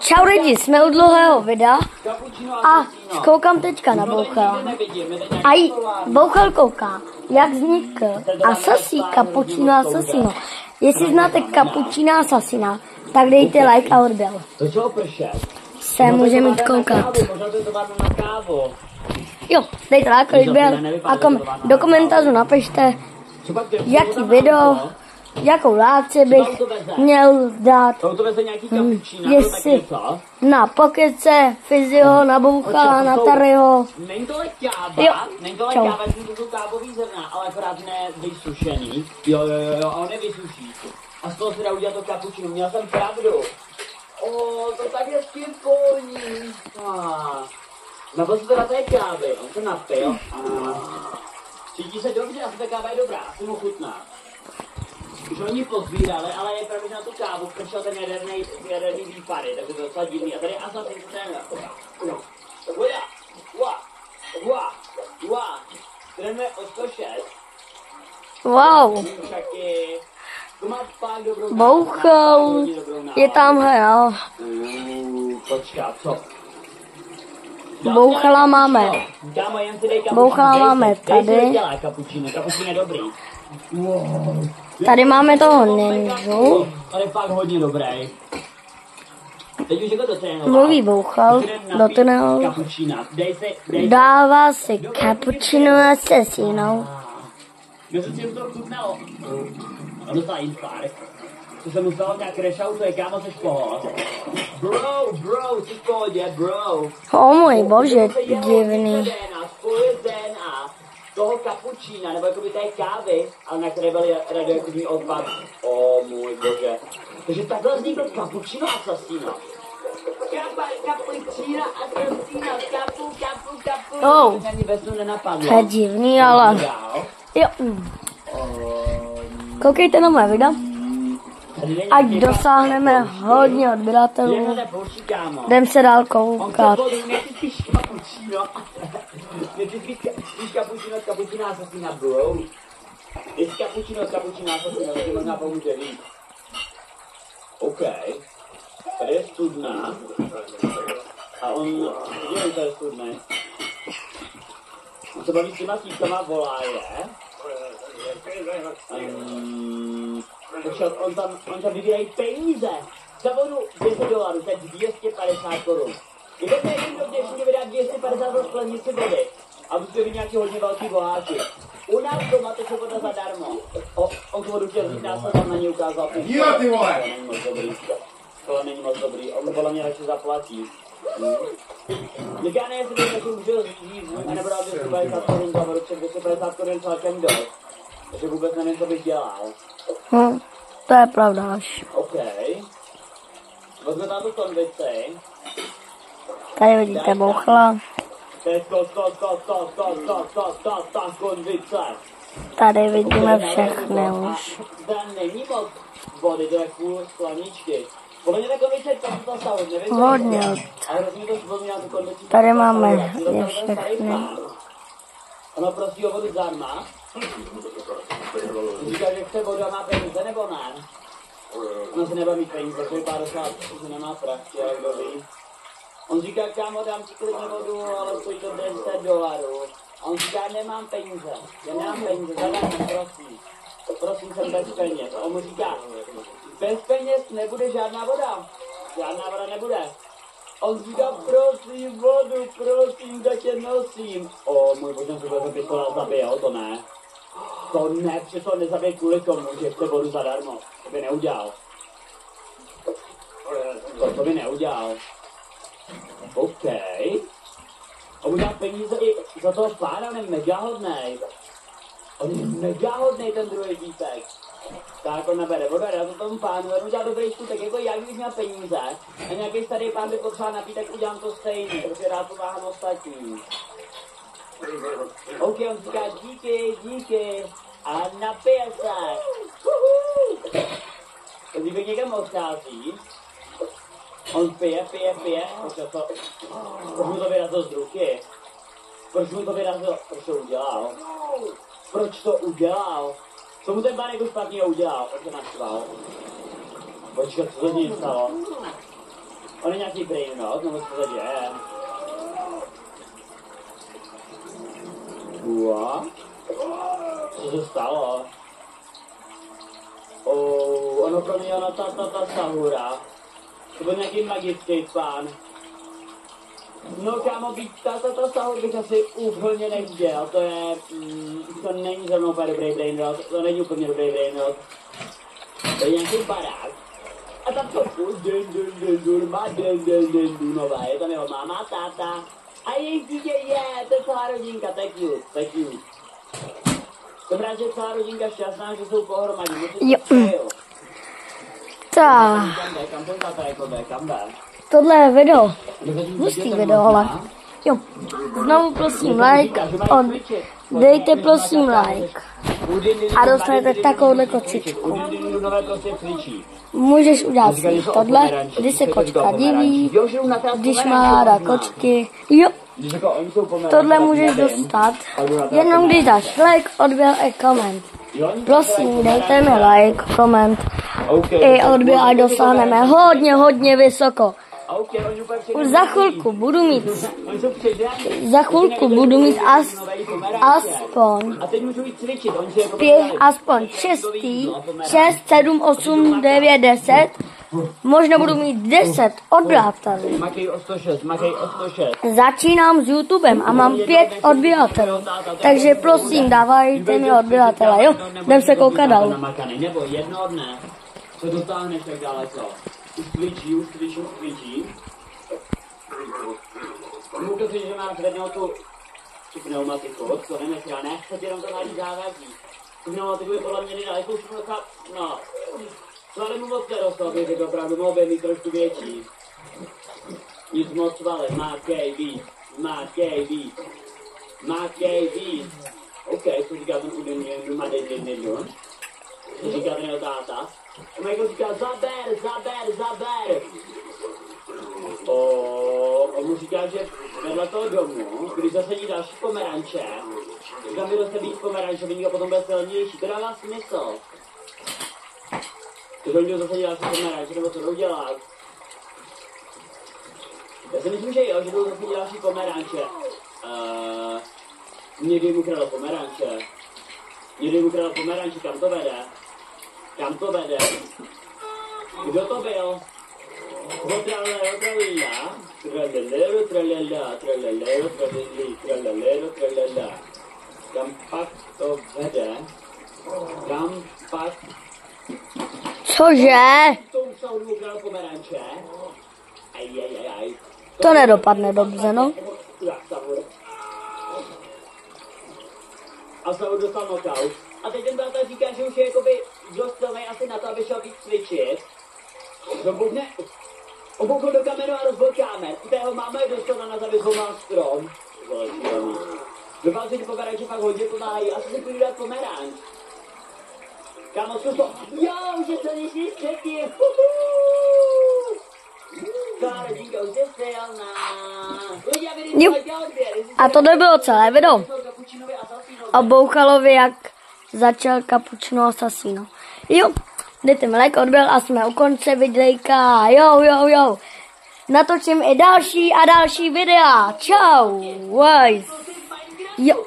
Čau lidi, jsme u dlouhého videa a koukám teďka na Bouchala. A Bouchal kouká, jak vznikl Assassino, Cappuccino Assassino. Jestli znáte Cappuccino Assassina, tak dejte like a odběr. Se může mít koukat. Jo, dejte like a odběr a do komentářů napište, jaký video, jakou láci bych měl dát, jestli na Pokece, Fyzio, na Bouchala, na Taryho. Není to káva, není to káva, to jsou kávový zrna, ale akorát nevysušený. Jo, a on nevysuší. A z toho se dá udělat to cappuccino, měl jsem pravdu. To tak hezky polní. Napil se teda té kávy, on se napil. Cítí se dobře, asi ta káva je dobrá, asi mu chutná. Už oni pozbírali, ale je pravda, že na tu kávu pršel ten jaderný výpary, takže to je docela divný. A tady je Assassin, trénuje o 106. Wow. Bouchal je tamhle, jo. Počká, co? Bouchala máme. Bouchala máme tady. Cappuccino je dobrý. Tady máme toho ninju. Ale fakt hodně dobrý. Teď už jako dotrénoval. Mluví Bouchal do tunelu. Dává si Cappuccino Assassino. Já jsem si to chutnalo. A dostal infarkt. To jsem musel nějak reshoutuje, kámo, seš pohod. Bro, jsi v pohodě, bro. O můj bože, divný. Toho cappuccina, nebo jakoby té kávy, ale na které byl radioaktivní odpad. O můj bože. Takže takhle vznikl Cappuccino Assassino. Cappuccino Assassino, kapu. Oh, to je divný, ale... Jo. Koukejte na moje videa. Ať dosáhneme hodně odběratelů. Jdem se dál koukat. Cappuccino Assassina, bro. Jestli Cappuccino Assassina, taky možná pomůže víc. OK. Tady je studna. A on... Dělej, to je studne. On se baví s těma týpkama, volá je. On tam vybírají peníze. Za vodu $200, to je 250 korun. Kdyby to někdo vděčně vydá 250 za sklenici vody a musíte být nějaký hodně velký boháči. U nás doma teče voda zadarmo. On tu vodu chtěl vzít, já jsem tam na ní ukázal. Jo, ty vole! To není moc dobrý, on podle mě radši zaplatí. Já nevím, jestli bych můžu říct, a nebudu dát 250 korun za vodu, 250 korun celkem dost. Takže vůbec nevím, co bych dělal. To je pravda až. OK. Vezme tam tu konvici. Tady vidíte Bouchala. Teď konvice. Tady vidíme všechny už. Tam není moc vody, to je půl skleničky. Podle mě ta konvice je tam stavit, nevím. Hodně. Ale hrozně to vzpomíná tu konvici. Tady máme je všechny. Ono prosí o vodu zdarma. Říká, že chce vodu a má peníze, nebo ne? Ono se nebude mít peníze, to vypadá docela, že nemá prachy, ale kdo ví. On říká, kámo, dám ti klidně vodu, ale stojí to $10. A on říká, nemám peníze, já nemám peníze, zadarmo, prosím. Prosím, jsem bez peněz. A on mu říká, bez peněz nebude žádná voda. Žádná voda nebude. On říká, prosím vodu, prosím, tak tě nosím. O můj bože, se bude pistola zabije, to ne. To ne, protože to nezabije kvůli tomu, že chce vodu zadarmo. To by neudělal. To by neudělal. OK. On udělal peníze i za toho pána, on je mega hodnej. On je mega hodnej, ten druhý týpek. Tak on nabere vodu, dá to tomu pánu, on udělal dobrý skutek, jako já když měl peníze a nějaký starý pán by potřeboval napít, tak udělám to stejný, protože rád pomáhám ostatním. OK, on říká díky a napije se. Když někam odchází, on pije, proč mu to vyrazil z ruky? Proč to udělal? Proč to udělal? Co mu ten pán jako špatně udělal? On se naštval. Počkat, co to z něj stalo? On je nějaký brainrot, nebo co to děje? Ua? Co se stalo? Ono pro mě ona ta Sahura. To byl nějaký magický pán. No kámo, být ta Sahur bych asi úplně nechtěl, to je, to není za mnou úplně dobrý brainrot, to není úplně dobrý brainrot. To je nějaký barák. A tam to má je tam jeho máma, táta. A jejich dítě to je celá rodinka, to je cute. Jsem rád, že celá rodinka šťastná, že jsou pohromadě. Jo. Tak. Tohle je video. Hustý video, ale. Jo. Znovu prosím like. Dejte prosím like. A dostanete takovouhle kocičku. Můžeš udělat si tohle, když se kočka diví, když má ráda kočky. Jo. Tohle můžeš dostat, jenom když dáš like, odběr a koment. Prosím, dejte mi like, koment i odběr, ať dosáhneme hodně vysoko. Už za chvilku budu mít aspoň 6, 7, 8, 9, 10. Možná budu mít 10 odběratelů. Začínám s YouTubem a mám 5 odběratelů. Takže prosím, dávajte mi odběratele, jo? Jdem se koukat dál. Nebo jednoho dne se dotáhneš tak daleko. Už cvičí. Můžu říct, že máš vednou tu pneumatiku, to nevím, já nechci jenom to malý závazí. Tu pneumatiku je podle mě nedaleko, už no. No ale mu moc nerostl, aby řekl opravdu, mohl by mít trošku větší. Nic moc vale, má KB. OK, co říká ten údajně, má 9 milionů. Co říká ten jeho táta. A Michael říká, zaber. On mu říká, že vedle toho domu, když zasadí další pomeranče, tam vyroste víc pomeranče, by potom bude silnější. To dává smysl. To do něho zasadí další pomeranče, nebo co jdou dělat. Já si myslím, že jo, že jdou zasadí další pomeranče. Někdy mu kradl pomeranče, kam to vede? Kdo to byl? Kam pak to vede? Cože? To nedopadne dobře, no. A Saul dostal knockout. A teď ten táta říká, že už je jakoby dost silnej asi na to, aby šel víc cvičit. Obouchl do kameru a rozbil kámen. Tého máma je dostala na závěs, má strom. Doufám, že ty pomeranče fakt hodně pomáhají. Asi si půjdu dát pomeranč. Kámo, zkus to. Jo, už je silnější než předtím. Ta rodinka už je silná. A to nebylo celé video. A Bouchalovi, jak začal Cappuccino Assassino. Jo, dejte mi like, odběr a jsme u konce videjka. Jo. Natočím i další videa. Čau. Jo.